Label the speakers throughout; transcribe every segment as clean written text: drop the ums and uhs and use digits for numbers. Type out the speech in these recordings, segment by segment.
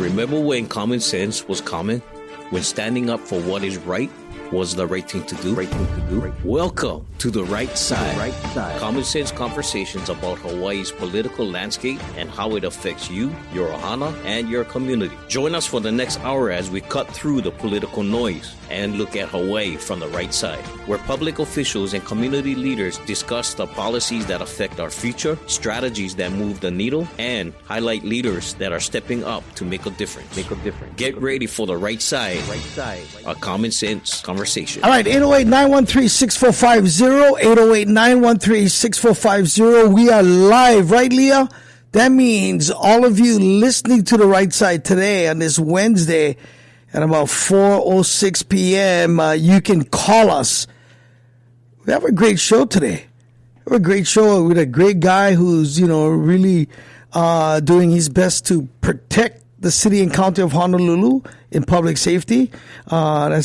Speaker 1: Remember when common sense was common? When standing up for what is right was the right thing to do? Welcome to The Right Side. Common sense conversations about Hawaii's political landscape and how it affects you, your ohana, and your community. Join us for the next hour as we cut through the political noise and look at Hawaii from the right side, where public officials and community leaders discuss the policies that affect our future, strategies that move the needle, and highlight leaders that are stepping up to make a difference. Get ready for The Right Side, a common sense conversation.
Speaker 2: All right, 808-913-6450, 808-913-6450. We are live, right, Leah? That means all of you listening to The Right Side today on this Wednesday at about 4:06 p.m., you can call us. We have a great show today. We have a great show with a great guy who's, really doing his best to protect the city and county of Honolulu in public safety. I'm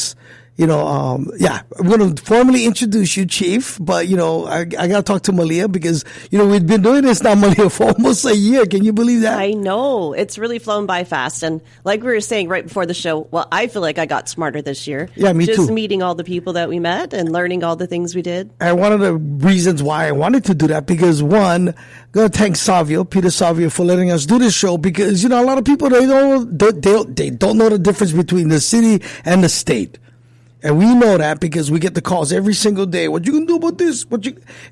Speaker 2: going to formally introduce you, Chief, but, I got to talk to Malia because, we've been doing this now, Malia, for almost a year. Can you believe that?
Speaker 3: I know. It's really flown by fast. And like we were saying right before the show, well, I feel like I got smarter this year.
Speaker 2: Yeah, me too.
Speaker 3: Just meeting all the people that we met and learning all the things we did.
Speaker 2: And one of the reasons why I wanted to do that, because one, I'm going to thank Peter Savio, for letting us do this show because, a lot of people, they don't know the difference between the city and the state. And we know that because we get the calls every single day. What you can do about this?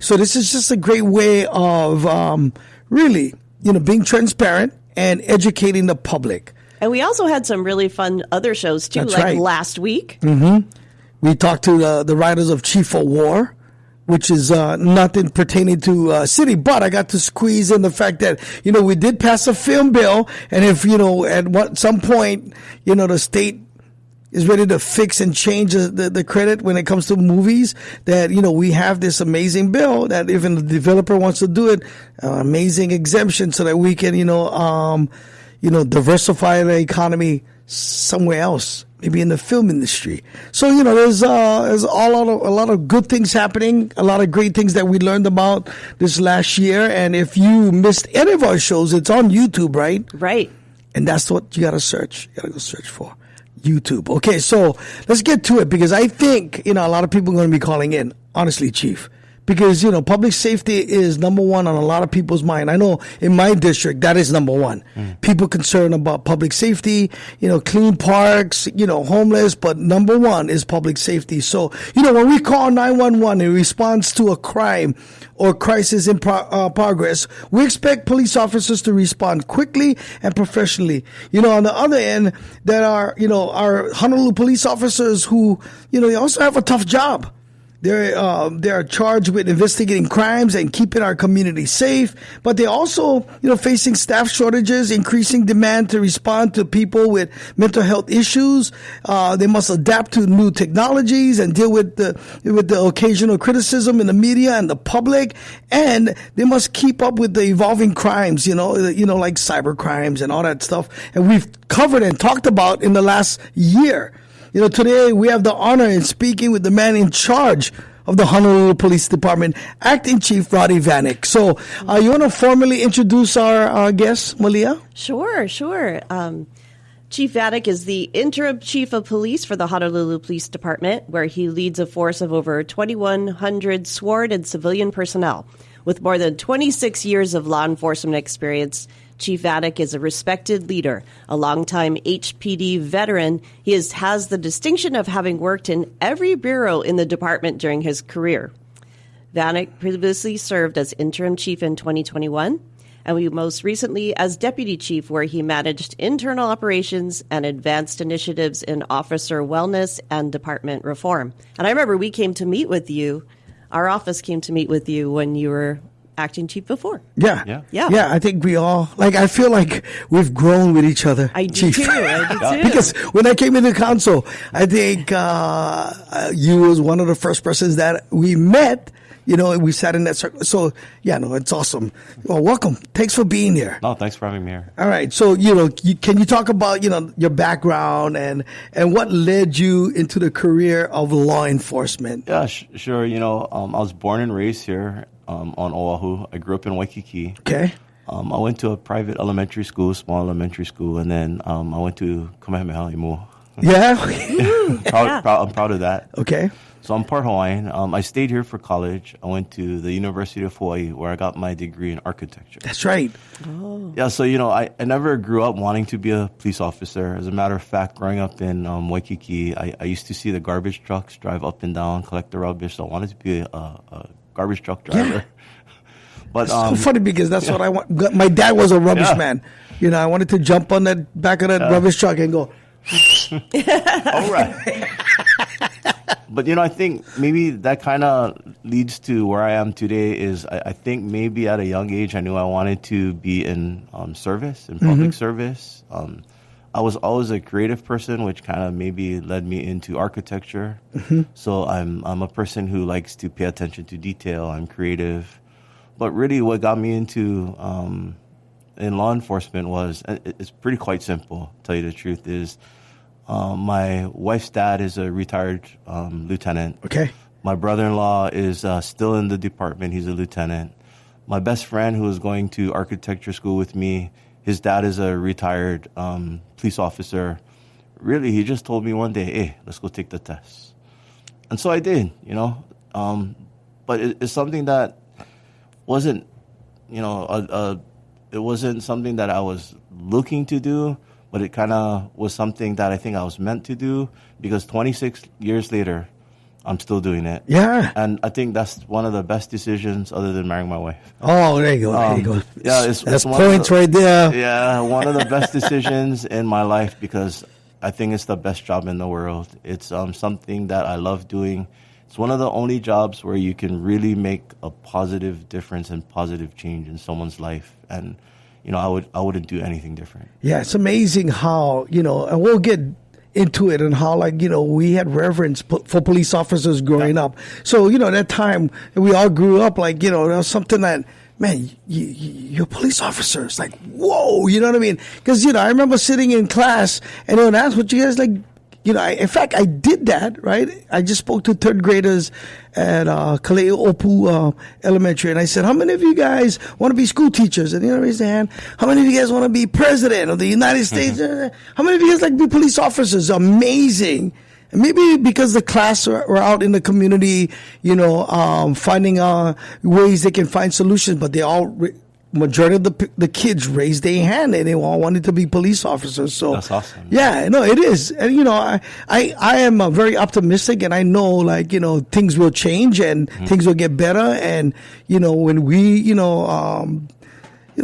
Speaker 2: So this is just a great way of really, being transparent and educating the public.
Speaker 3: And we also had some really fun other shows too,
Speaker 2: That's
Speaker 3: like
Speaker 2: right.
Speaker 3: last week.
Speaker 2: Mm-hmm. We talked to the writers of Chief of War, which is nothing pertaining to city. But I got to squeeze in the fact that, we did pass a film bill. And if, at some point, the state is ready to fix and change the credit when it comes to movies, that, we have this amazing bill that even the developer wants to do it, amazing exemption so that we can, diversify the economy somewhere else, maybe in the film industry. So, there's a lot of good things happening, a lot of great things that we learned about this last year. And if you missed any of our shows, it's on YouTube, right?
Speaker 3: Right.
Speaker 2: And that's what you got to search. You got to go search for. YouTube. Okay, so let's get to it because I think, a lot of people are going to be calling in, honestly, Chief, because, public safety is number one on a lot of people's mind. I know in my district, that is number one. People concerned about public safety, clean parks, homeless, but number one is public safety. So, when we call 911 in response to a crime or crisis in progress, we expect police officers to respond quickly and professionally. On the other end, there are, our Honolulu police officers who, they also have a tough job. They're charged with investigating crimes and keeping our community safe, but they're also, facing staff shortages, increasing demand to respond to people with mental health issues. They must adapt to new technologies and deal with the occasional criticism in the media and the public, and they must keep up with the evolving crimes, like cybercrimes and all that stuff. And we've covered and talked about in the last year. Today we have the honor in speaking with the man in charge of the Honolulu Police Department, Acting Chief Rade Vanic. So, you want to formally introduce our guest, Malia?
Speaker 3: Sure. Chief Vanic is the interim chief of police for the Honolulu Police Department, where he leads a force of over 2,100 sworn and civilian personnel. With more than 26 years of law enforcement experience, Chief Vanic is a respected leader, a longtime HPD veteran. He has the distinction of having worked in every bureau in the department during his career. Vanic previously served as interim chief in 2021, and most recently as deputy chief, where he managed internal operations and advanced initiatives in officer wellness and department reform. And I remember we came to meet with you. Our office came to meet with you when you were acting chief before.
Speaker 2: Yeah. I think we all, I feel like we've grown with each other.
Speaker 3: I do
Speaker 2: Chief.
Speaker 3: too.
Speaker 2: Because when I came into council, I think you was one of the first persons that we met. We sat in that circle. So, it's awesome. Well, welcome. Thanks for being here.
Speaker 4: No, thanks for having me here.
Speaker 2: All right. So, can you talk about, your background and what led you into the career of law enforcement?
Speaker 4: Yeah, sure. I was born and raised here on Oahu. I grew up in Waikiki.
Speaker 2: Okay.
Speaker 4: I went to a private elementary school, small elementary school, and then I went to Kamehameha Imu.
Speaker 2: Yeah.
Speaker 4: I'm proud of that.
Speaker 2: Okay.
Speaker 4: So I'm part Hawaiian. I stayed here for college. I went to the University of Hawaii, where I got my degree in architecture.
Speaker 2: That's right.
Speaker 4: Yeah, so, I never grew up wanting to be a police officer. As a matter of fact, growing up in Waikiki, I used to see the garbage trucks drive up and down, collect the rubbish. So I wanted to be a garbage truck driver.
Speaker 2: Yeah.
Speaker 4: But
Speaker 2: It's so funny because that's what I want. My dad was a rubbish man. I wanted to jump on that back of that rubbish truck and go.
Speaker 4: All right. But, I think maybe that kind of leads to where I am today is I think maybe at a young age I knew I wanted to be in service, in public service. I was always a creative person, which kind of maybe led me into architecture. So I'm a person who likes to pay attention to detail. I'm creative. But really what got me into in law enforcement was, it's pretty quite simple, to tell you the truth, is my wife's dad is a retired lieutenant.
Speaker 2: Okay.
Speaker 4: My brother-in-law is still in the department. He's a lieutenant. My best friend, who was going to architecture school with me, his dad is a retired police officer. Really, he just told me one day, hey, let's go take the test. And so I did, But it's something that wasn't, it wasn't something that I was looking to do, but it kind of was something that I think I was meant to do, because 26 years later, I'm still doing it.
Speaker 2: Yeah.
Speaker 4: And I think that's one of the best decisions other than marrying my wife.
Speaker 2: Oh, there you go. There you go.
Speaker 4: Yeah,
Speaker 2: that's points right there.
Speaker 4: Yeah, one of the best decisions in my life, because I think it's the best job in the world. It's something that I love doing. It's one of the only jobs where you can really make a positive difference and positive change in someone's life. And, I wouldn't do anything different.
Speaker 2: Yeah, it's amazing how, and we'll get into it and how, we had reverence for police officers growing up. So, that time we all grew up, there was something that, man, you're a police officer. It's like, whoa, you know what I mean? Because, I remember sitting in class and they would ask what you guys like. In fact, I did that, right? I just spoke to third graders at Kale'opu Elementary, and I said, how many of you guys want to be school teachers? And raise their hand. How many of you guys want to be president of the United States? How many of you guys like to be police officers? Amazing. And maybe because the class were out in the community, finding ways they can find solutions, but they all majority of the kids raised their hand and they all wanted to be police officers. So
Speaker 4: that's awesome.
Speaker 2: Yeah, no, it is. And I am very optimistic, and I know things will change and things will get better. And when we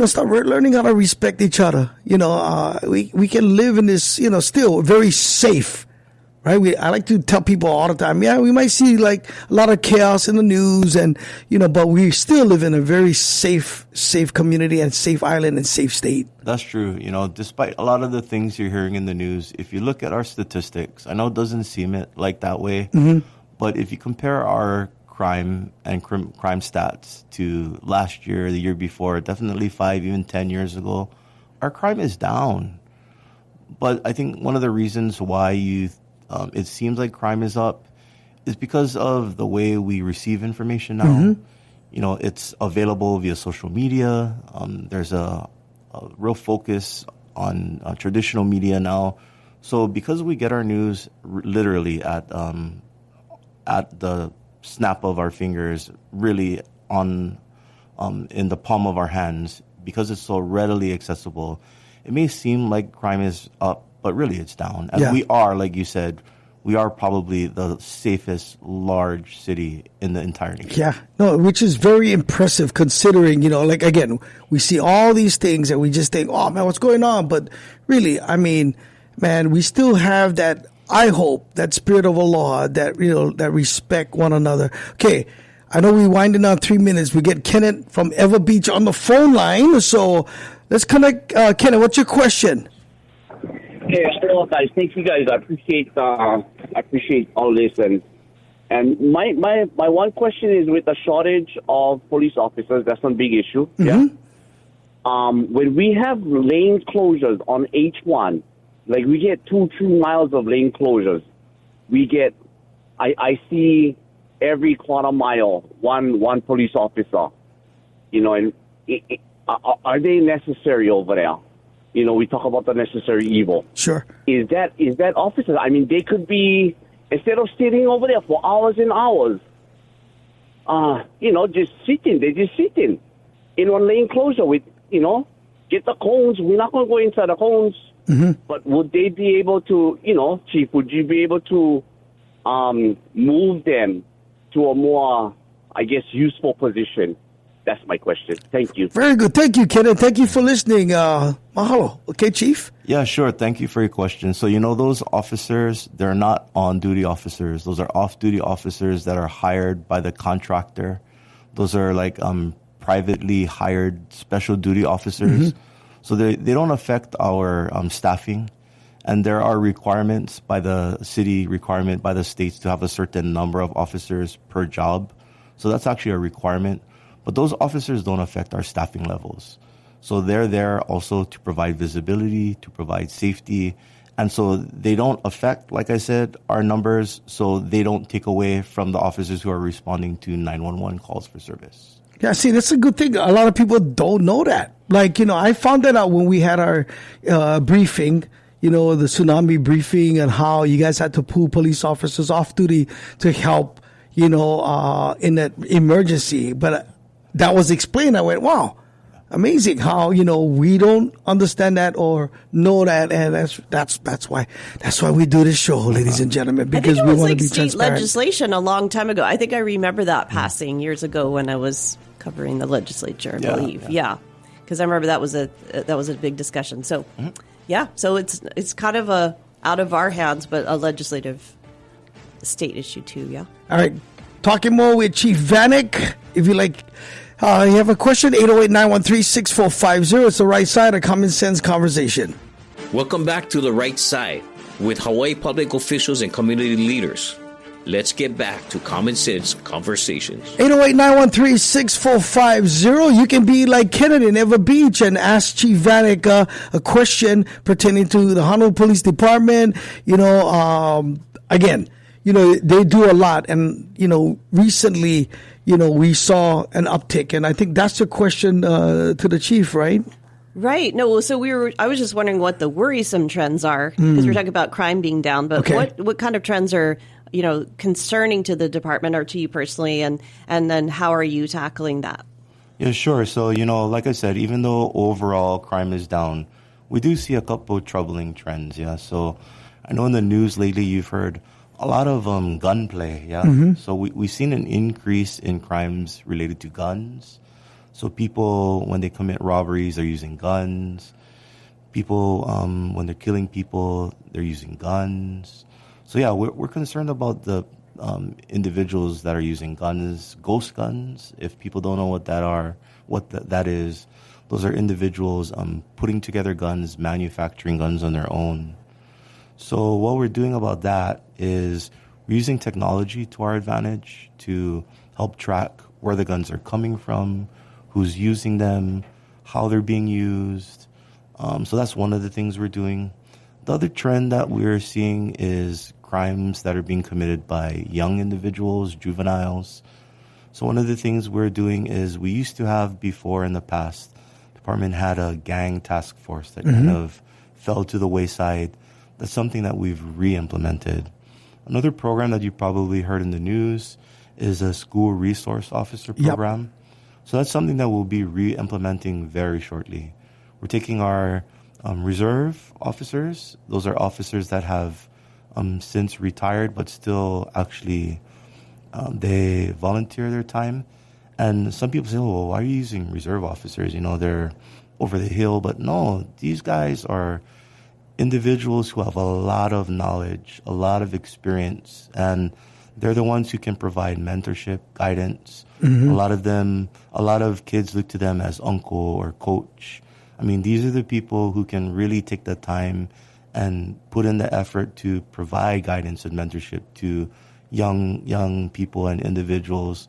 Speaker 2: start learning how to respect each other, we can live in this still very safe. Right, I like to tell people all the time. Yeah, we might see a lot of chaos in the news, and but we still live in a very safe community and safe island and safe state.
Speaker 4: That's true. Despite a lot of the things you're hearing in the news, if you look at our statistics, I know it doesn't seem like that way, but if you compare our crime and crime stats to last year, the year before, definitely 5, even 10 years ago, our crime is down. But I think one of the reasons why it seems like crime is up is because of the way we receive information now. It's available via social media. There's a real focus on traditional media now. So because we get our news literally at the snap of our fingers, really in the palm of our hands, because it's so readily accessible, it may seem like crime is up, but really it's down. And we are, like you said, we are probably the safest large city in the entire nation.
Speaker 2: Yeah, no, which is very impressive considering, again, we see all these things and we just think, oh man, what's going on? But really, I mean, man, we still have that, I hope, that spirit of Allah, that, that respect one another. Okay, I know we're winding down 3 minutes. We get Kenneth from Ever Beach on the phone line. So let's connect. Kenneth, what's your question?
Speaker 5: Hey, hello guys. Thank you guys. I appreciate all this, and my one question is, with the shortage of police officers, that's one big issue. Yeah. When we have lane closures on H1, we get 2-3 miles of lane closures. I see every quarter mile one police officer, and are they necessary over there? You know, we talk about the necessary evil.
Speaker 2: Sure.
Speaker 5: Is that officers? I mean, they could be, instead of sitting over there for hours and hours, just sitting. They're just sitting in one lane closure with, get the cones. We're not going to go inside the cones. Mm-hmm. But would they be able to, Chief, would you be able to move them to a more, I guess, useful position? That's my question. Thank you.
Speaker 2: Very good. Thank you, Ken, and thank you for listening. Mahalo. Okay, Chief?
Speaker 4: Yeah, sure. Thank you for your question. So, those officers, they're not on-duty officers. Those are off-duty officers that are hired by the contractor. Those are like privately hired special duty officers. Mm-hmm. So they don't affect our staffing. And there are requirements by the city, requirement by the states to have a certain number of officers per job. So that's actually a requirement. But those officers don't affect our staffing levels. So they're there also to provide visibility, to provide safety. And so they don't affect, like I said, our numbers. So they don't take away from the officers who are responding to 911 calls for service.
Speaker 2: Yeah, see, that's a good thing. A lot of people don't know that. Like, I found that out when we had our briefing, the tsunami briefing, and how you guys had to pull police officers off duty to help, in that emergency. But that was explained. I went, wow, amazing how, we don't understand that or know that. And that's why we do this show, ladies and gentlemen, because we want to be transparent.
Speaker 3: State legislation a long time ago. I think I remember that passing years ago when I was covering the legislature, I believe. Yeah. Because I remember that was a big discussion. So, so it's kind of out of our hands, but a legislative state issue too, yeah.
Speaker 2: All right. Talking more with Chief Vanic. If you like, you have a question, 808-913-6450. It's the right side of Common Sense Conversation.
Speaker 1: Welcome back to The Right Side with Hawaii public officials and community leaders. Let's get back to Common Sense Conversations.
Speaker 2: 808-913-6450. You can be like Kennedy in Ever Beach and ask Chief Vanic a question pertaining to the Honolulu Police Department. Again, they do a lot. And, recently, we saw an uptick. And I think that's the question to the chief, right?
Speaker 3: Right. No, so I was just wondering what the worrisome trends are, because we're talking about crime being down, but what kind of trends are, concerning to the department or to you personally, and then how are you tackling that?
Speaker 4: Yeah, sure. So, like I said, even though overall crime is down, we do see a couple of troubling trends, yeah. So I know in the news lately you've heard a lot of gunplay, yeah. Mm-hmm. So we've seen an increase in crimes related to guns. So people, when they commit robberies, they're using guns. People, when they're killing people, they're using guns. So yeah, we're concerned about the individuals that are using guns, ghost guns. If people don't know what that is, those are individuals putting together guns, manufacturing guns on their own. So what we're doing about that is we're using technology to our advantage to help track where the guns are coming from, who's using them, how they're being used. So that's one of the things we're doing. The other trend that we're seeing is crimes that are being committed by young individuals, juveniles. So one of the things we're doing is we used to have before in the past, the department had a gang task force that kind of fell to the wayside. That's something that we've re-implemented. Another program that you probably heard in the news is a school resource officer program. Yep. So that's something that we'll be re-implementing very shortly. We're taking our reserve officers. Those are officers that have since retired, but still actually they volunteer their time. And some people say, oh, well, why are you using reserve officers? They're over the hill. But no, these guys are individuals who have a lot of knowledge, a lot of experience, and they're the ones who can provide mentorship, guidance. Mm-hmm. A lot of kids look to them as uncle or coach. I mean, these are the people who can really take the time and put in the effort to provide guidance and mentorship to young people and individuals.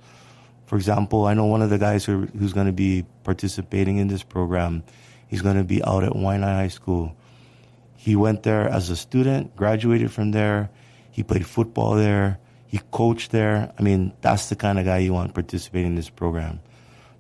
Speaker 4: For example, I know one of the guys who's going to be participating in this program. He's going to be out at Waianae High School. He went there as a student, graduated from there. He played football there. He coached there. I mean, that's the kind of guy you want participating in this program.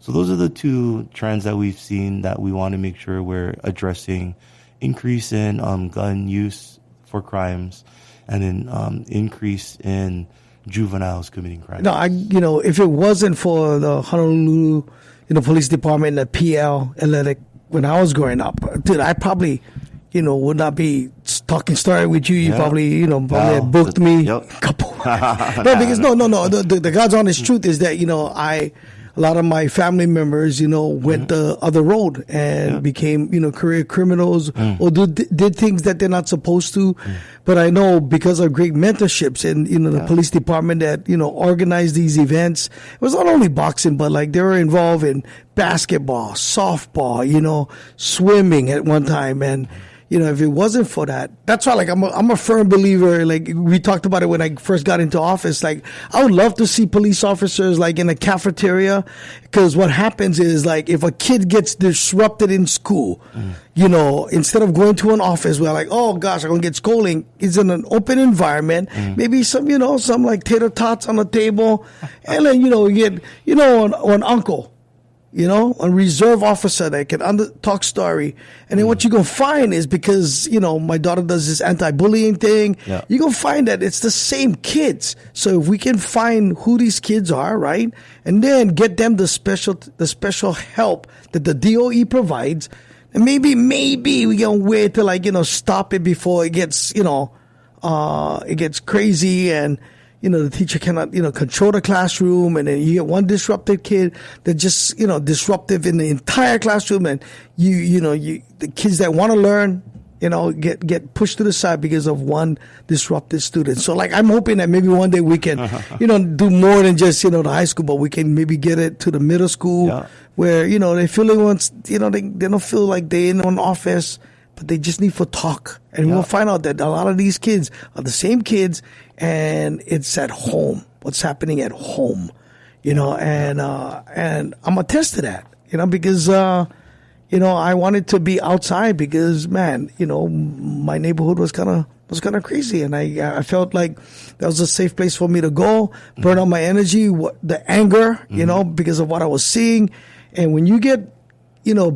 Speaker 4: So those are the two trends that we've seen that we want to make sure we're addressing: increase in gun use for crimes, and then increase in juveniles committing crimes.
Speaker 2: No, if it wasn't for the Honolulu, Police Department and the PL, when I was growing up, dude, I probably, would not be talking story with you. You probably, had booked me a couple. No, because no. The God's honest truth is that, a lot of my family members, went the other road and became, career criminals or did things that they're not supposed to. But I know because of great mentorships and, the police department that, organized these events, it was not only boxing, but like they were involved in basketball, softball, swimming at one time. And, if it wasn't for that, that's why, like, I'm a firm believer. Like, we talked about it when I first got into office. Like, I would love to see police officers, like, in a cafeteria, because what happens is, like, if a kid gets disrupted in school, instead of going to an office where, like, oh gosh, I'm gonna get scolding, it's in an open environment. Maybe some like tater tots on the table, and then you get an uncle. A reserve officer that can talk story. And then what you're going to find is because, my daughter does this anti-bullying thing, you're going to find that it's the same kids. So if we can find who these kids are, right? And then get them the special help that the DOE provides. And maybe we can wait to stop it before it gets, it gets crazy and, the teacher cannot, control the classroom, and then you get one disruptive kid that just, disruptive in the entire classroom, and the kids that want to learn, get pushed to the side because of one disruptive student. So, like, I'm hoping that maybe one day we can, do more than just, the high school, but we can maybe get it to the middle school where, they feel they want, they don't feel like they're in an office, but they just need for talk. And we'll find out that a lot of these kids are the same kids, and it's at home. What's happening at home, and I'm attest to that, because, I wanted to be outside because, man, my neighborhood was kind of crazy, and I felt like that was a safe place for me to go, burn out my energy, the anger, because of what I was seeing. And when you get,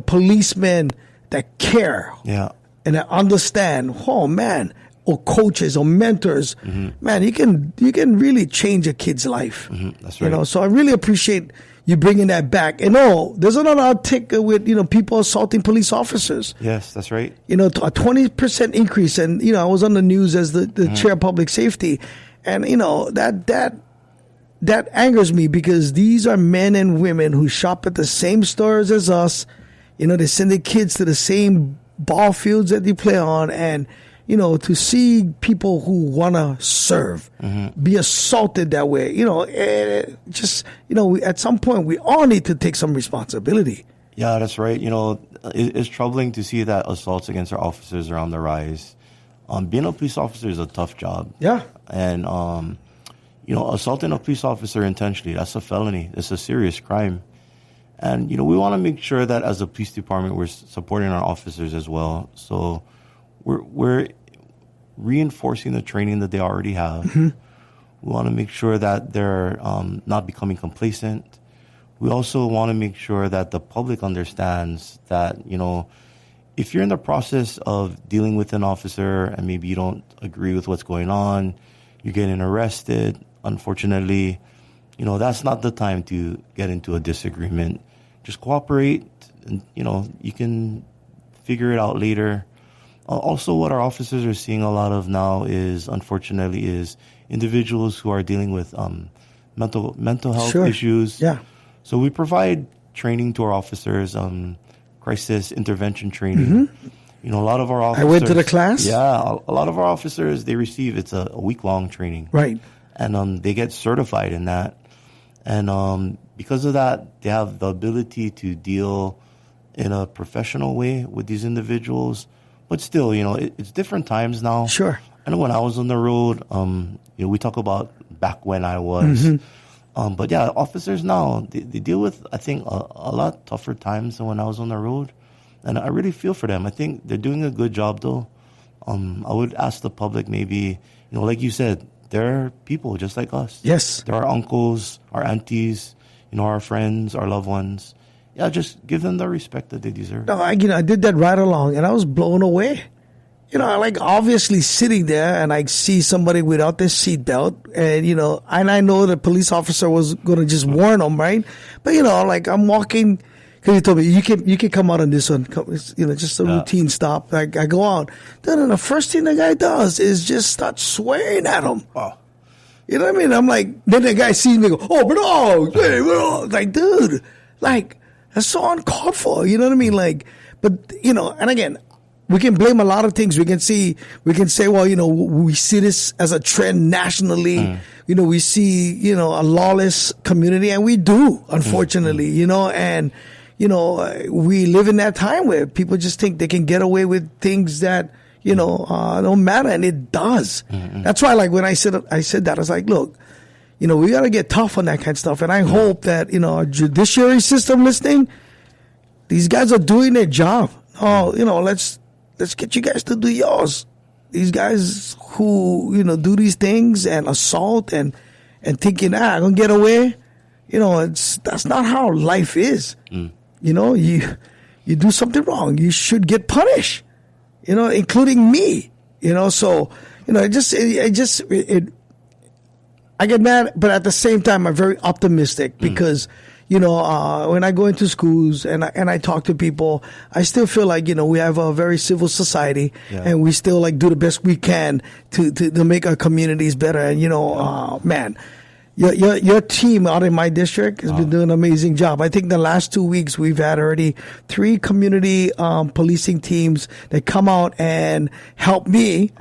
Speaker 2: policemen that care, and that understand, oh man, or coaches or mentors, man, you can really change a kid's life.
Speaker 4: That's right.
Speaker 2: So I really appreciate you bringing that back. And there's another uptick with people assaulting police officers.
Speaker 4: Yes, that's right.
Speaker 2: A 20% increase, and I was on the news as the chair of public safety, and that angers me because these are men and women who shop at the same stores as us. They send their kids to the same ball fields that they play on, and to see people who want to serve be assaulted that way, at some point we all need to take some responsibility.
Speaker 4: Yeah, that's right. It's troubling to see that assaults against our officers are on the rise. Being a police officer is a tough job.
Speaker 2: Yeah.
Speaker 4: And, assaulting a police officer intentionally, that's a felony. It's a serious crime. And, we want to make sure that as a police department, we're supporting our officers as well. So we're reinforcing the training that they already have. We want to make sure that they're not becoming complacent. We also want to make sure that the public understands that, if you're in the process of dealing with an officer and maybe you don't agree with what's going on, you're getting arrested, unfortunately, that's not the time to get into a disagreement. Just cooperate, and, you can figure it out later. Also, what our officers are seeing a lot of now is individuals who are dealing with mental health issues.
Speaker 2: Yeah.
Speaker 4: So we provide training to our officers, crisis intervention training. A lot of our officers.
Speaker 2: I went to the class.
Speaker 4: Yeah, a lot of our officers, they receive, it's a week-long training.
Speaker 2: Right.
Speaker 4: And they get certified in that. And because of that, they have the ability to deal in a professional way with these individuals. But still, it's different times now.
Speaker 2: Sure.
Speaker 4: I know when I was on the road, we talk about back when I was. But yeah, officers now, they deal with, I think, a lot tougher times than when I was on the road. And I really feel for them. I think they're doing a good job, though. I would ask the public maybe, like you said, they're people just like us.
Speaker 2: Yes.
Speaker 4: They're our uncles, our aunties. our friends, our loved ones. Yeah, just give them the respect that they deserve.
Speaker 2: No, I did that right along, and I was blown away. I like obviously sitting there, and I see somebody without their seatbelt, and and I know the police officer was going to just warn them, right? But like I'm walking, because he told me you can come out on this one, just a routine stop. I go out, then the first thing the guy does is just start swearing at him.
Speaker 4: Wow.
Speaker 2: You know what I mean? I'm like, then the guy sees me go, oh, bro, hey, bro. Like, dude, like, that's so uncalled for. You know what I mean? Like, but, and again, we can blame a lot of things. We can say, well, we see this as a trend nationally. We see, a lawless community, and we do, unfortunately, and, we live in that time where people just think they can get away with things that, don't matter, and it does. That's why, like, when I said that, I was like, look, we got to get tough on that kind of stuff. And I hope that, our judiciary system listening, these guys are doing their job. Oh, let's get you guys to do yours. These guys who, do these things and assault and thinking, I'm going to get away. That's not how life is. You do something wrong, you should get punished. Including me, so, I get mad, but at the same time, I'm very optimistic because, when I go into schools and I talk to people, I still feel like, we have a very civil society and we still like do the best we can to make our communities better. And, man, your team out in my district has been doing an amazing job. I think the last 2 weeks we've had already 3 community policing teams that come out and help me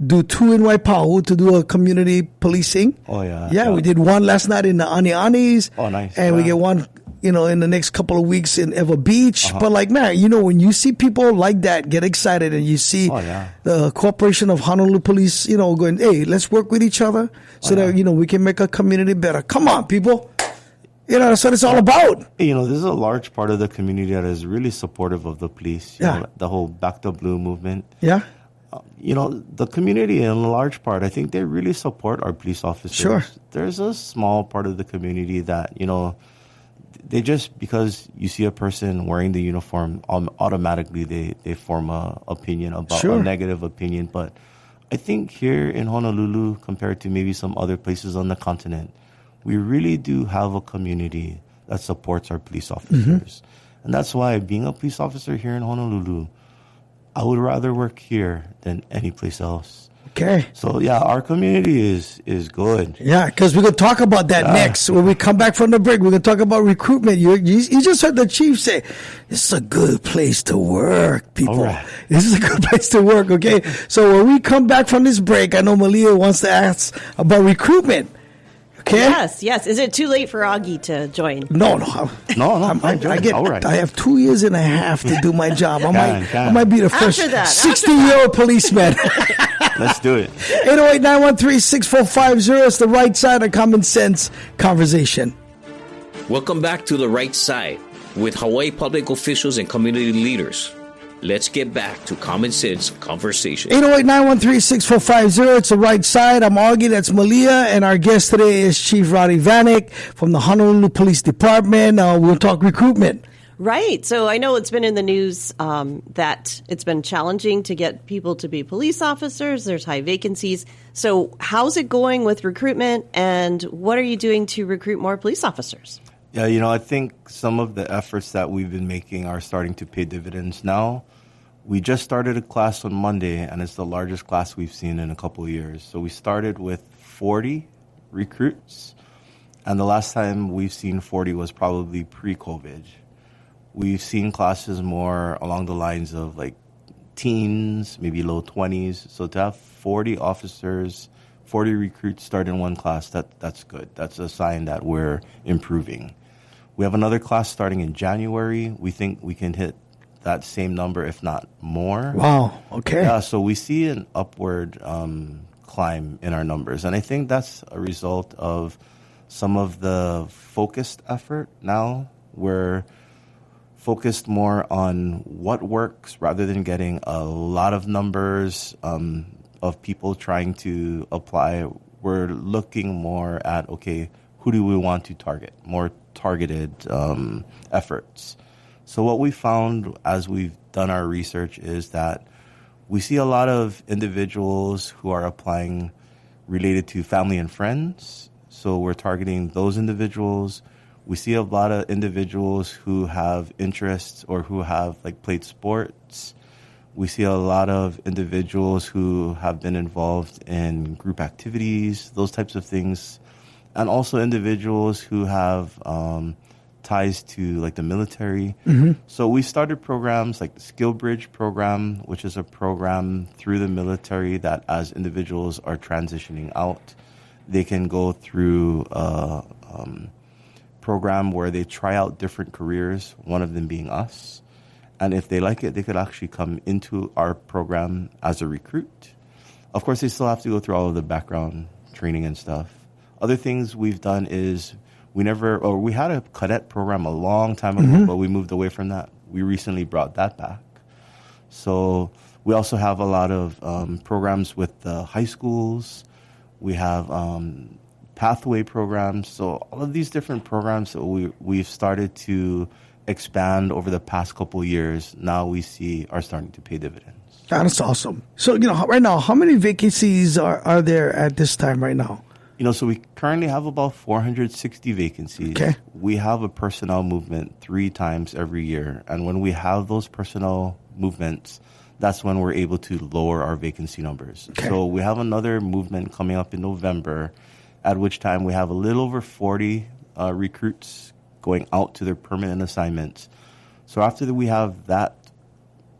Speaker 2: do 2 in Waipahu to do a community policing.
Speaker 4: Oh, yeah.
Speaker 2: Yeah, we did one last night in the Anianis.
Speaker 4: Oh, nice.
Speaker 2: And we get one, in the next couple of weeks in Eva Beach. But like, man, when you see people like that get excited and you see the cooperation of Honolulu Police, going, hey, let's work with each other so that, we can make our community better. Come on, people. That's what it's all about.
Speaker 4: This is a large part of the community that is really supportive of the police. The whole Back to Blue movement.
Speaker 2: Yeah.
Speaker 4: The community, in a large part, I think they really support our police officers.
Speaker 2: Sure.
Speaker 4: There's a small part of the community that, they just, because you see a person wearing the uniform, automatically they form a opinion about a negative opinion. But I think here in Honolulu, compared to maybe some other places on the continent, we really do have a community that supports our police officers. And that's why being a police officer here in Honolulu, I would rather work here than any place else.
Speaker 2: Okay.
Speaker 4: So, yeah, our community is good.
Speaker 2: Yeah, because we're going to talk about that next. When we come back from the break, we're going to talk about recruitment. You just heard the chief say, this is a good place to work, people.
Speaker 4: All right.
Speaker 2: This is a good place to work, okay? So when we come back from this break, I know Malia wants to ask about recruitment. Okay?
Speaker 3: Yes. Is it too late for Augie to join?
Speaker 2: No.
Speaker 4: I
Speaker 2: have 2 years and a half to do my job. I might be the first 60-year-old policeman.
Speaker 4: Let's do it.
Speaker 2: 808-913-6450. It's the right side of common sense conversation.
Speaker 1: Welcome back to The Right Side with Hawaii public officials and community leaders. Let's get back to common sense conversation.
Speaker 2: 808-913-6450. It's the right side. I'm Augie. That's Malia. And our guest today is Chief Rade Vanic from the Honolulu Police Department. We'll talk recruitment.
Speaker 3: Right. So I know it's been in the news that it's been challenging to get people to be police officers. There's high vacancies. So how's it going with recruitment, and what are you doing to recruit more police officers?
Speaker 4: Yeah, I think some of the efforts that we've been making are starting to pay dividends now. We just started a class on Monday, and it's the largest class we've seen in a couple of years. So we started with 40 recruits, and the last time we've seen 40 was probably pre-COVID. We've seen classes more along the lines of like teens, maybe low 20s. So to have 40 officers, 40 recruits start in one class, that's good. That's a sign that we're improving. We have another class starting in January. We think we can hit that same number, if not more.
Speaker 2: Wow, okay.
Speaker 4: Yeah, so we see an upward climb in our numbers. And I think that's a result of some of the focused effort now. We're focused more on what works rather than getting a lot of numbers of people trying to apply. We're looking more at, okay, who do we want to target? More targeted efforts. So what we found as we've done our research is that we see a lot of individuals who are applying related to family and friends. So we're targeting those individuals. We see a lot of individuals who have interests or who have like played sports. We see a lot of individuals who have been involved in group activities, those types of things. And also individuals who have ties to like the military. So we started programs like the Skill Bridge program, which is a program through the military that as individuals are transitioning out, they can go through a program where they try out different careers, one of them being us. And if they like it, they could actually come into our program as a recruit. Of course, they still have to go through all of the background training and stuff. Other things we've done is we had a cadet program a long time ago, but we moved away from that. We recently brought that back. So we also have a lot of programs with the high schools. We have pathway programs. So all of these different programs that we've started to expand over the past couple of years, now we see are starting to pay dividends.
Speaker 2: That's awesome. So, right now, how many vacancies are there at this time right now?
Speaker 4: So we currently have about 460 vacancies.
Speaker 2: Okay.
Speaker 4: We have a personnel movement 3 times every year. And when we have those personnel movements, that's when we're able to lower our vacancy numbers.
Speaker 2: Okay.
Speaker 4: So we have another movement coming up in November, at which time we have a little over 40 recruits going out to their permanent assignments. So after we have that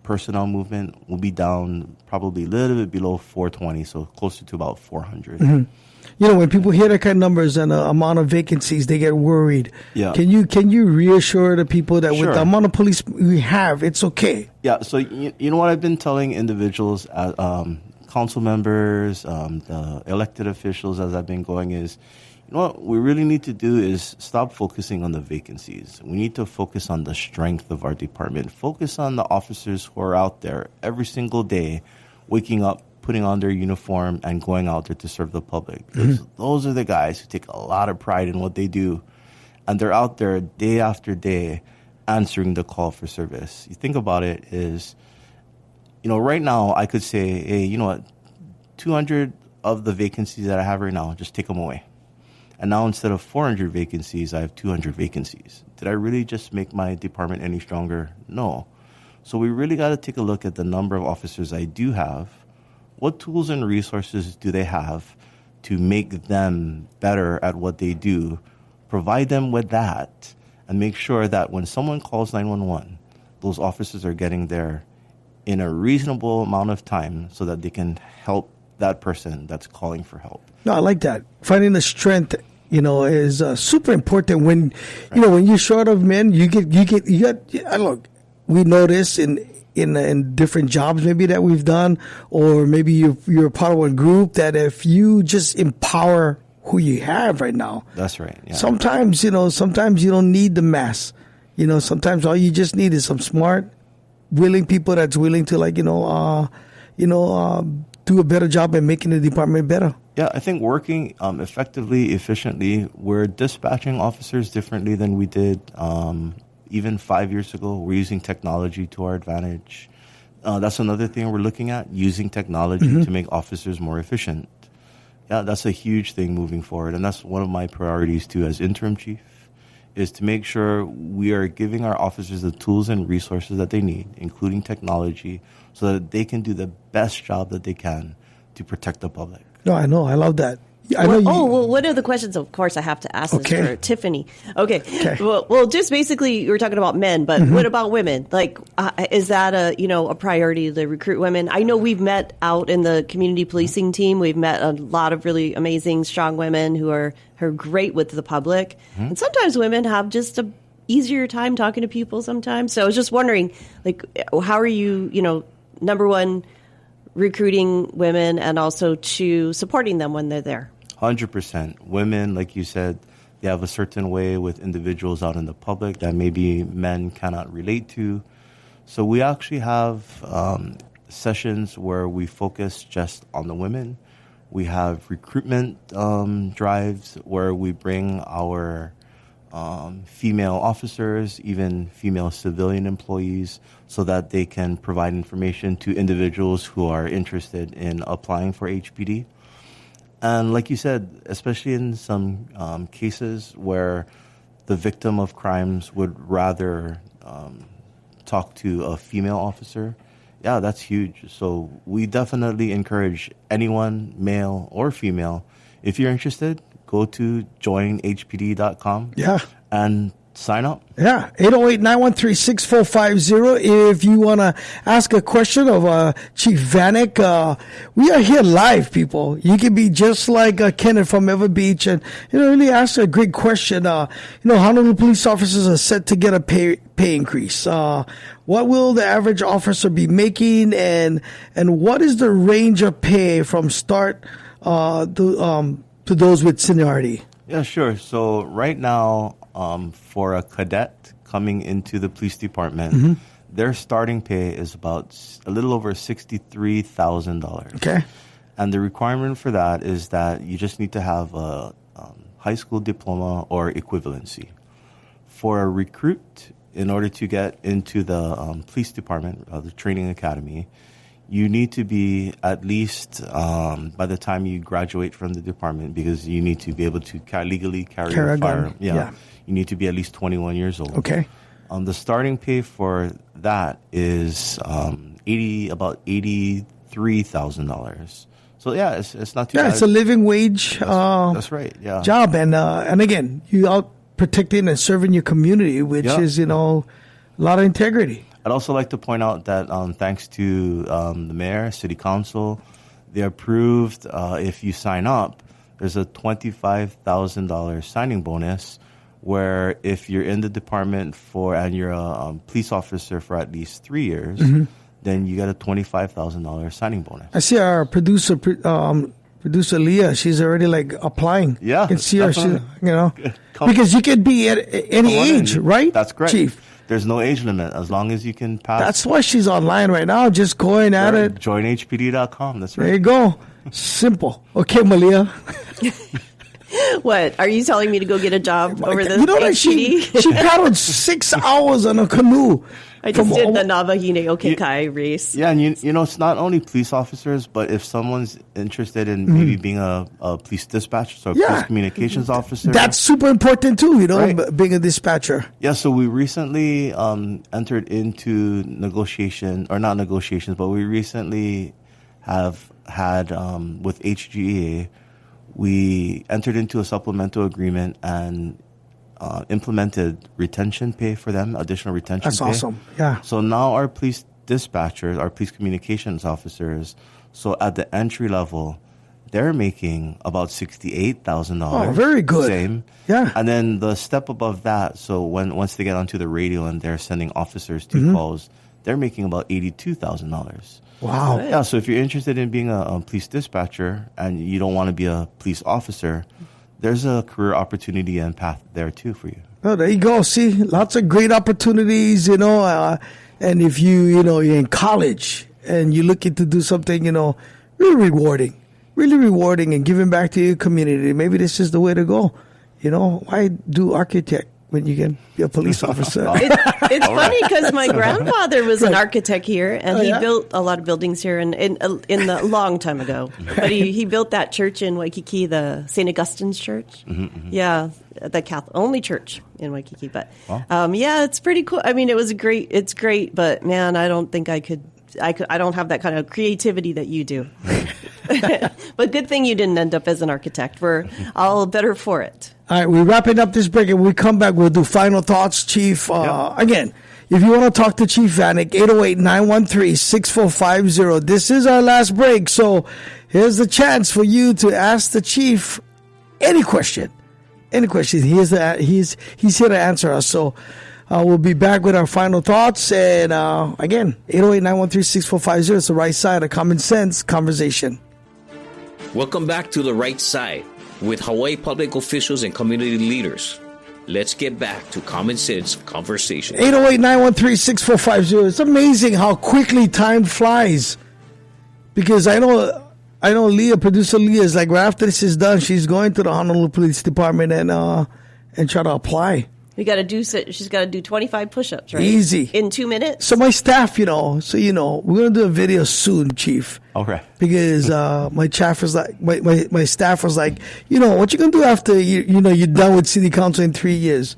Speaker 4: personnel movement, we'll be down probably a little bit below 420, so closer to about 400.
Speaker 2: When people hear that kind of numbers and the amount of vacancies, they get worried.
Speaker 4: Yeah.
Speaker 2: Can you reassure the people that
Speaker 4: Sure.
Speaker 2: with the amount of police we have, it's okay?
Speaker 4: Yeah. So you know what I've been telling individuals, council members, the elected officials, as I've been going is, what we really need to do is stop focusing on the vacancies. We need to focus on the strength of our department. Focus on the officers who are out there every single day, waking up, putting on their uniform, and going out there to serve the public. Those are the guys who take a lot of pride in what they do. And they're out there day after day answering the call for service. You think about it is, right now I could say, hey, you know what, 200 of the vacancies that I have right now, just take them away. And now instead of 400 vacancies, I have 200 vacancies. Did I really just make my department any stronger? No. So we really got to take a look at the number of officers I do have. What tools and resources do they have to make them better at what they do? Provide them with that and make sure that when someone calls 911, those officers are getting there in a reasonable amount of time so that they can help that person that's calling for help.
Speaker 2: No, I like that. Finding the strength, is super important. When, when you're short of men, you get. Look, we notice in different jobs maybe that we've done, or maybe you're part of a group that if you just empower who you have right now.
Speaker 4: That's right. Yeah.
Speaker 2: Sometimes you don't need the mass. Sometimes all you just need is some smart, willing people that's willing to do a better job at making the department better.
Speaker 4: Yeah, I think working effectively, efficiently, we're dispatching officers differently than we did even 5 years ago. We're using technology to our advantage. That's another thing we're looking at, using technology to make officers more efficient. Yeah, that's a huge thing moving forward. And that's one of my priorities, too, as interim chief, is to make sure we are giving our officers the tools and resources that they need, including technology, so that they can do the best job that they can to protect the public.
Speaker 2: No, I know. I love that.
Speaker 3: One of the questions, of course, I have to ask this for Tiffany. Okay. Well, just basically, you were talking about men, but what about women? Like, is that a priority to recruit women? I know we've met out in the community policing team. We've met a lot of really amazing, strong women who are great with the public. And sometimes women have just a easier time talking to people sometimes. So I was just wondering, how are you, number one, recruiting women, and also to supporting them when they're there?
Speaker 4: 100%. Women, like you said, they have a certain way with individuals out in the public that maybe men cannot relate to. So we actually have sessions where we focus just on the women. We have recruitment drives where we bring our female officers, even female civilian employees, so that they can provide information to individuals who are interested in applying for HPD. And like you said, especially in some cases where the victim of crimes would rather talk to a female officer, yeah, that's huge. So we definitely encourage anyone, male or female, if you're interested, go to joinhpd.com.
Speaker 2: Yeah.
Speaker 4: And sign up.
Speaker 2: Yeah, 808-913-6450. If you want to ask a question of Chief Vanic, we are here live, people. You can be just like Kenneth from Ever Beach and really ask a great question. Honolulu police officers are set to get a pay increase. What will the average officer be making, and what is the range of pay from start to those with seniority?
Speaker 4: Yeah, sure. So right now, for a cadet coming into the police department, their starting pay is about a little over $63,000.
Speaker 2: Okay.
Speaker 4: And the requirement for that is that you just need to have a high school diploma or equivalency. For a recruit, in order to get into the police department, the training academy, you need to be at least, by the time you graduate from the department, because you need to be able to legally carry a firearm. Yeah. You need to be at least 21 years old.
Speaker 2: Okay.
Speaker 4: The starting pay for that is about $83,000. So yeah, it's not too bad.
Speaker 2: Yeah, it's a living wage.
Speaker 4: That's right. Yeah.
Speaker 2: Job, and again, you out protecting and serving your community, which is a lot of integrity.
Speaker 4: I'd also like to point out that thanks to the mayor, city council, they approved if you sign up, there's a $25,000 signing bonus. Where if you're in the department and you're a police officer for at least 3 years, then you get a $25,000 signing bonus.
Speaker 2: I see our producer Leah. She's already applying.
Speaker 4: Yeah,
Speaker 2: you can see her. Because you can be at any age, right?
Speaker 4: That's correct,
Speaker 2: Chief.
Speaker 4: There's no age limit as long as you can pass.
Speaker 2: That's why she's online right now, just going at it.
Speaker 4: Joinhpd.com. That's right.
Speaker 2: There you go. Simple. Okay, Malia.
Speaker 3: What? Are you telling me to go get a job over the
Speaker 2: she paddled 6 hours on a canoe.
Speaker 3: I just did the Navahine Okekai race.
Speaker 4: Yeah, and it's not only police officers, but if someone's interested in maybe being a police dispatcher, so a police communications officer.
Speaker 2: That's super important too,
Speaker 4: right?
Speaker 2: Being a dispatcher.
Speaker 4: Yeah, so we recently entered into not negotiations, but we recently have had with HGEA, we entered into a supplemental agreement and implemented retention pay for them, additional retention pay.
Speaker 2: That's awesome. Yeah.
Speaker 4: So now our police dispatchers, our police communications officers, so at the entry level, they're making about $68,000.
Speaker 2: Oh, very good.
Speaker 4: Same.
Speaker 2: Yeah.
Speaker 4: And then the step above that, so once they get onto the radio and they're sending officers to calls, they're making about $82,000.
Speaker 2: Wow.
Speaker 4: Yeah, so if you're interested in being a police dispatcher and you don't want to be a police officer, there's a career opportunity and path there too for you.
Speaker 2: Oh, there you go. See, lots of great opportunities, and if you're in college and you're looking to do something, really rewarding and giving back to your community, maybe this is the way to go. Why do architect when you can be a police officer?
Speaker 3: It's funny because my grandfather was an architect here, and he built a lot of buildings here in the long time ago. But he built that church in Waikiki, the St. Augustine's Church. Yeah, the Catholic only church in Waikiki. But it's pretty cool. I mean, it's great, but man, I don't think I don't have that kind of creativity that you do. But good thing you didn't end up as an architect. We're all better for it.
Speaker 2: All right, we're wrapping up this break, and when we come back, we'll do final thoughts, Chief. Again, if you want to talk to Chief Vanic, 808-913-6450. This is our last break, so here's the chance for you to ask the Chief any question. Any question. He's here to answer us, so we'll be back with our final thoughts. And again, 808-913-6450. It's the right side of common sense conversation.
Speaker 1: Welcome back to The Right Side with Hawaii public officials and community leaders. Let's get back to common sense conversation.
Speaker 2: 808-913-6450. It's amazing how quickly time flies. Because I know Leah, producer Leah, is right after this is done, she's going to the Honolulu Police Department and and try to apply.
Speaker 3: She's got to do 25 push-ups, right?
Speaker 2: Easy.
Speaker 3: In 2 minutes?
Speaker 2: So my staff, we're going to do a video soon, Chief.
Speaker 4: All right.
Speaker 2: Because my staff was like, my staff was like, what you going to do after, you're done with city council in 3 years?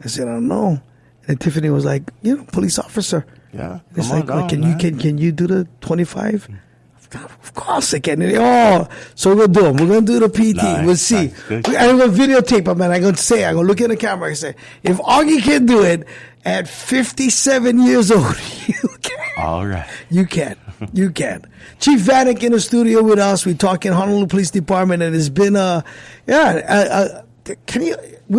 Speaker 2: I said, I don't know. And Tiffany was like, police officer.
Speaker 4: Yeah.
Speaker 2: It's like, can you do the 25? Of course I can. So we're going to do them. We're going to do the PT.
Speaker 4: Nice,
Speaker 2: We'll see.
Speaker 4: nice,
Speaker 2: I'm going to videotape them, man. I'm going to look in the camera and say, if Augie can do it at 57 years old, you can.
Speaker 4: All right.
Speaker 2: You can. You can. Chief Vanic in the studio with us. We're talking Honolulu Police Department, and it's been, we're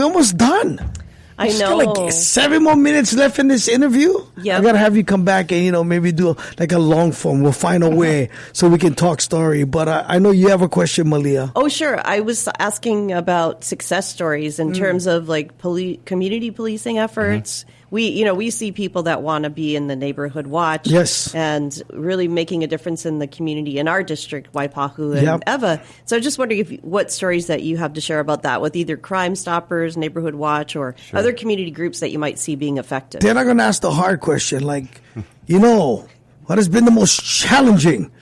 Speaker 2: almost done.
Speaker 3: I know.
Speaker 2: Still like 7 more minutes left in this interview.
Speaker 3: Yeah,
Speaker 2: I gotta have you come back and maybe do like a long form. We'll find a way so we can talk story. But I know you have a question, Malia.
Speaker 3: Oh, sure. I was asking about success stories in terms of like community policing efforts. We see people that want to be in the neighborhood watch,
Speaker 2: yes,
Speaker 3: and really making a difference in the community in our district, Waipahu and Eva. So I'm just wondering what stories that you have to share about that with either Crime Stoppers, Neighborhood Watch, or other community groups that you might see being effective.
Speaker 2: Then I'm going to ask the hard question, like, what has been the most challenging,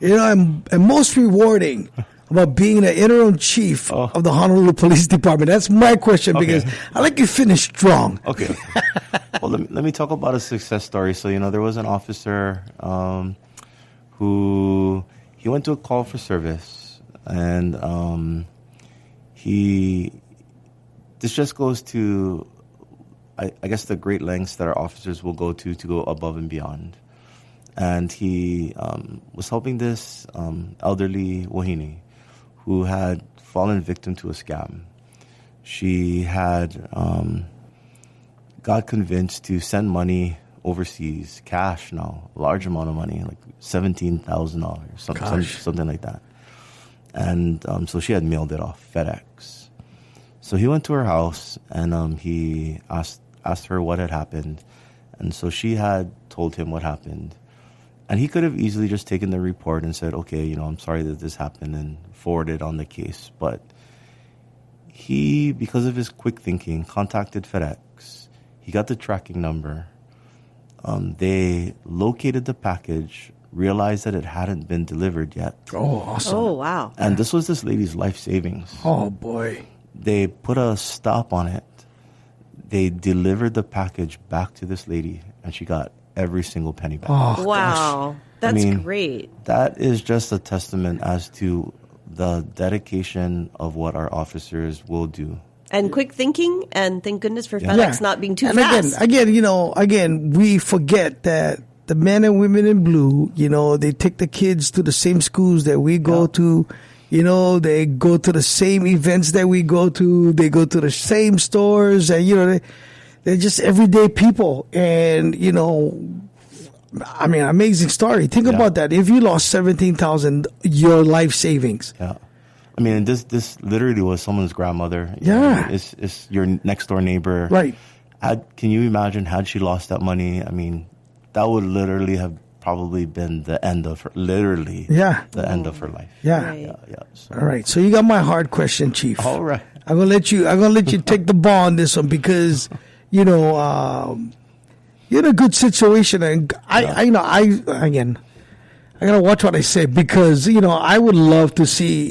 Speaker 2: and most rewarding about being the interim chief of the Honolulu Police Department? That's my question, because I like you finish strong.
Speaker 4: Okay. Well, let me talk about a success story. So, there was an officer who he went to a call for service, and this just goes to, I guess, the great lengths that our officers will go to go above and beyond. And he was helping this elderly wahine who had fallen victim to a scam. She had got convinced to send money overseas, cash now, a large amount of money, like $17,000, something like that. And so she had mailed it off, FedEx. So he went to her house, and he asked her what had happened. And so she had told him what happened. And he could have easily just taken the report and said, okay, I'm sorry that this happened, and forwarded on the case. But he, because of his quick thinking, contacted FedEx. He got the tracking number. They located the package, realized that it hadn't been delivered yet.
Speaker 2: Oh, awesome.
Speaker 3: Oh, wow.
Speaker 4: And this was this lady's life savings.
Speaker 2: Oh, boy.
Speaker 4: They put a stop on it. They delivered the package back to this lady, and she got every single penny back.
Speaker 2: Oh,
Speaker 3: wow.
Speaker 2: Gosh.
Speaker 3: That's great.
Speaker 4: That is just a testament as to the dedication of what our officers will do.
Speaker 3: And quick thinking, and thank goodness for FedEx not being too
Speaker 2: and
Speaker 3: fast.
Speaker 2: Again, we forget that the men and women in blue, they take the kids to the same schools that we go to. They go to the same events that we go to. They go to the same stores, and they're just everyday people. And amazing story. Think about that. If you lost 17,000, your life savings.
Speaker 4: Yeah. This literally was someone's grandmother.
Speaker 2: Yeah.
Speaker 4: It's your next door neighbor.
Speaker 2: Right.
Speaker 4: Can you imagine had she lost that money? That would literally have probably been the end of her, end of her life.
Speaker 2: Yeah.
Speaker 3: Right.
Speaker 4: Yeah. So.
Speaker 2: All right. So you got my hard question, Chief.
Speaker 4: All right.
Speaker 2: I'm gonna let you take the ball on this one, because you're in a good situation, and I gotta watch what I say, because I would love to see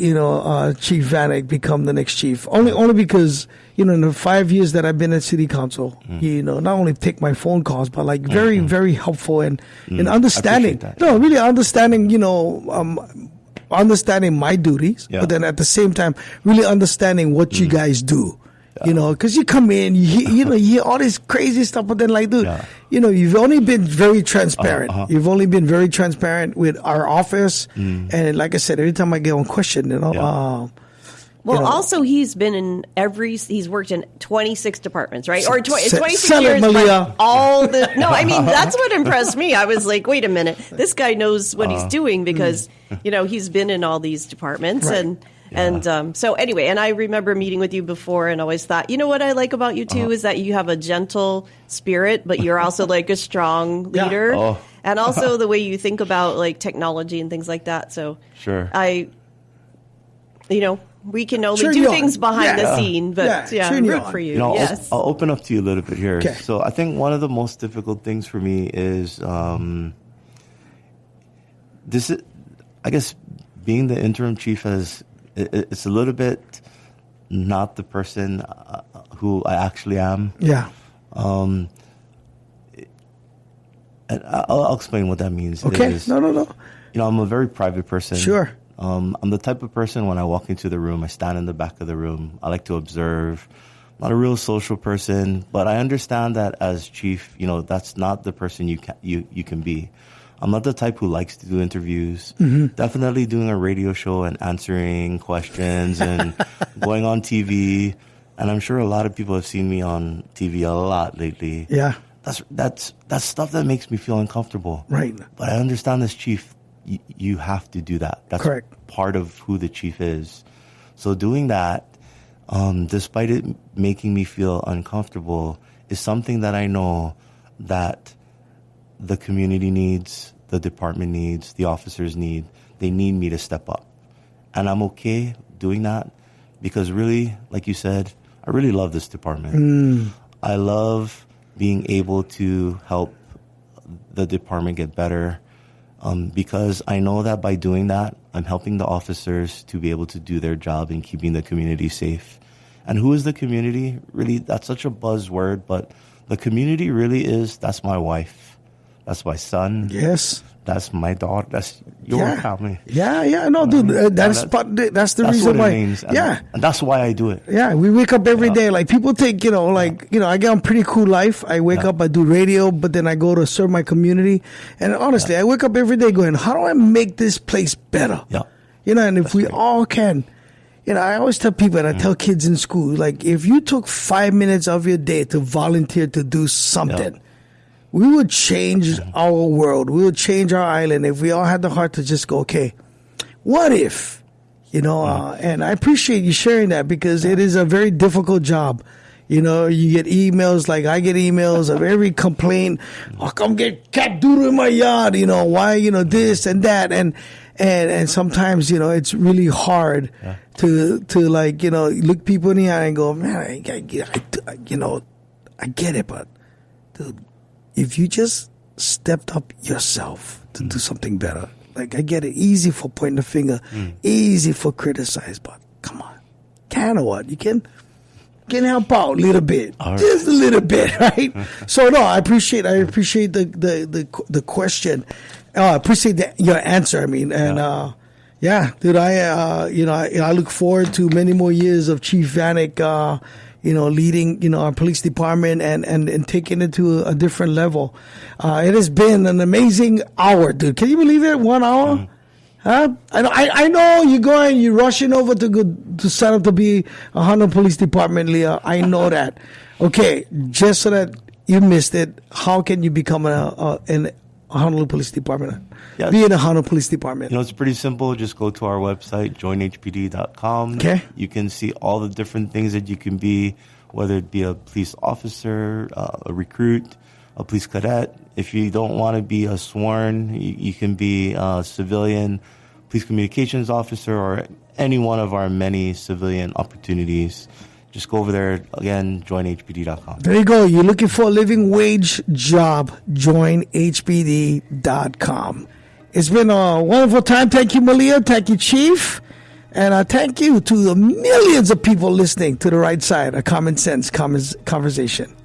Speaker 2: Chief Vanic become the next chief. Only because in the 5 years that I've been at City Council, not only take my phone calls, but like very very helpful and understanding. No, really understanding. Understanding my duties, but then at the same time, really understanding what you guys do. Because you come in, you hear all this crazy stuff, but then dude, you've only been very transparent. You've only been very transparent with our office, and like I said, every time I get one question,
Speaker 3: also he's been in he's worked in 26 departments, right? Or 26
Speaker 2: sell
Speaker 3: years.
Speaker 2: It, Malia.
Speaker 3: That's what impressed me. I was like, wait a minute, this guy knows what he's doing, because he's been in all these departments,
Speaker 2: right.
Speaker 3: And so anyway, and I remember meeting with you before, and always thought, what I like about you too is that you have a gentle spirit, but you're also like a strong leader, and also the way you think about like technology and things like that. So
Speaker 4: sure,
Speaker 3: We can only
Speaker 2: Cheering
Speaker 3: do
Speaker 2: you on.
Speaker 3: things behind the scene, but
Speaker 2: cheering you
Speaker 3: root
Speaker 2: on.
Speaker 3: for you.
Speaker 4: You know,
Speaker 3: Yes.
Speaker 4: I'll open up to you a little bit here.
Speaker 2: Okay.
Speaker 4: So I think one of the most difficult things for me is this is, I guess, being the interim chief it's a little bit not the person who I actually am.
Speaker 2: Yeah.
Speaker 4: And I'll explain what that means.
Speaker 2: Okay.
Speaker 4: It is,
Speaker 2: No.
Speaker 4: You know, I'm a very private person.
Speaker 2: Sure.
Speaker 4: I'm the type of person when I walk into the room, I stand in the back of the room. I like to observe. I'm not a real social person, but I understand that as chief, you know, that's not the person you can be. I'm not the type who likes to do interviews. Definitely doing a radio show and answering questions and going on TV. And I'm sure a lot of people have seen me on TV a lot lately.
Speaker 2: Yeah.
Speaker 4: That's stuff that makes me feel uncomfortable.
Speaker 2: Right.
Speaker 4: But I understand as chief, you have to do that. That's
Speaker 2: Correct.
Speaker 4: part of who the chief is. So doing that, despite it making me feel uncomfortable, is something that I know that the community needs, the department needs, the officers need. They need me to step up. And I'm okay doing that because really, like you said, I really love this department. I love being able to help the department get better because I know that by doing that, I'm helping the officers to be able to do their job in keeping the community safe. And who is the community? Really, that's such a buzzword, but the community really is, that's my wife. That's my son.
Speaker 2: Yes.
Speaker 4: That's my daughter. That's your family.
Speaker 2: Yeah. No, dude, that's the reason
Speaker 4: what
Speaker 2: why.
Speaker 4: it means. And,
Speaker 2: Yeah.
Speaker 4: and that's why I do it.
Speaker 2: Yeah, we wake up every day. Like people think, I get on pretty cool life. I wake up, I do radio, but then I go to serve my community. And honestly, I wake up every day going, how do I make this place better?
Speaker 4: Yeah.
Speaker 2: And if we all can, I always tell people, and I tell kids in school, like if you took 5 minutes of your day to volunteer to do something, we would change our world. We would change our island if we all had the heart to just go, okay, what if? And I appreciate you sharing that because it is a very difficult job. You get emails, like I get emails of every complaint. Oh, come get cat doodle in my yard. Why, this and that. And sometimes, it's really hard to look people in the eye and go, man, I get it, but dude, if you just stepped up yourself to do something better, like I get it, easy for pointing the finger, easy for criticize, but come on, can or what? You can help out a little bit, just a little bit, right? So no, I appreciate the question. I appreciate your answer. I mean, and dude, I look forward to many more years of Chief Vanic. Leading, our police department and taking it to a different level. It has been an amazing hour, dude. Can you believe it? 1 hour? Huh? I know you're rushing over to sign up to be a Honolulu Police Department, Leah. I know that. Okay, just so that you missed it, how can you become a Honolulu Police Department?
Speaker 4: Yes.
Speaker 2: Be in a Honolulu Police Department.
Speaker 4: It's pretty simple. Just go to our website, joinhpd.com.
Speaker 2: Okay.
Speaker 4: You can see all the different things that you can be, whether it be a police officer, a recruit, a police cadet. If you don't want to be a sworn, you can be a civilian police communications officer or any one of our many civilian opportunities. Just go over there, again, joinhpd.com.
Speaker 2: There you go. You're looking for a living wage job, joinhpd.com. It's been a wonderful time. Thank you, Malia. Thank you, Chief. And thank you to the millions of people listening to The Right Side, a common sense conversation.